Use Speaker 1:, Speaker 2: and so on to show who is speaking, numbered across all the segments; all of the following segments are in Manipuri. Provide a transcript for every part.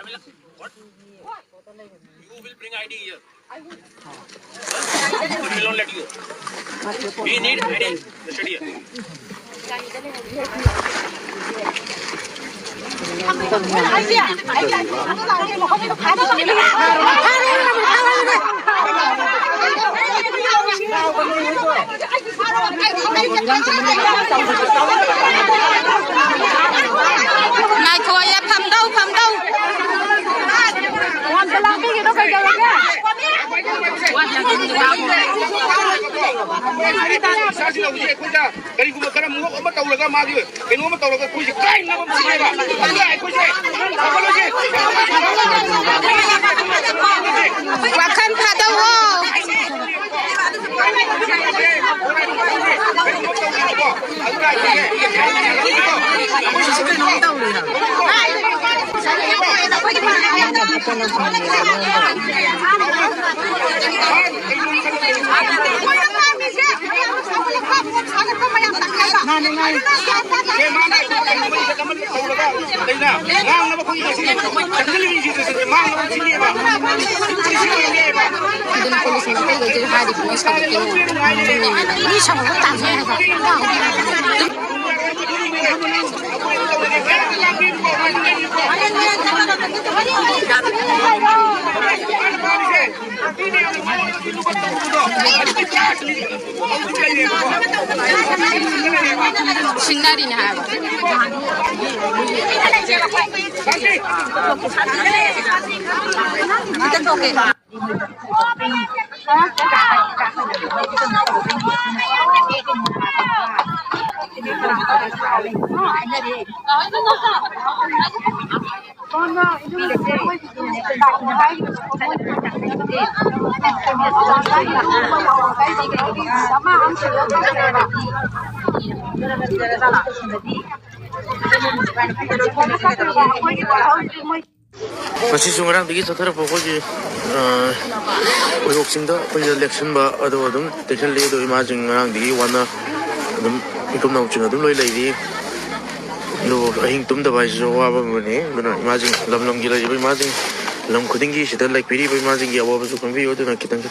Speaker 1: You will bring ID here. We will not let you. We need ID. Study here.
Speaker 2: Này thôi em thầm đâu Hoàn toàn làm cái gì đâu phải đâu nhá. Wakan padawo. 신날이냐
Speaker 3: Masih sungarang digi sathara pokoji oyoksinda oya election ba ado adum election le do imagine ngarang digi wana adum ikum na uching adum loi leidi lo ahing tum da bai so wa ba mane duna imagine lam gi la imagine lam khuding gi sida like piri ba imagine gi awa ba su konvi oduna kitang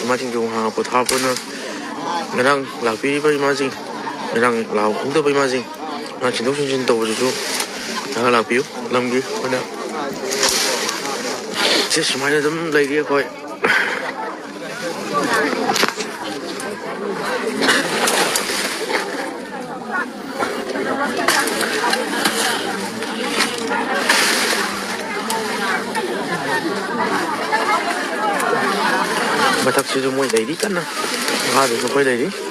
Speaker 3: imagine jo ha po tha po na ngarang la piri ba imagine ngarang la khung da ba imagine na chin chin to ju na la piu lam gi ona semuanya dem lagi koi batak sih semua lagi kan na ada sampai lagi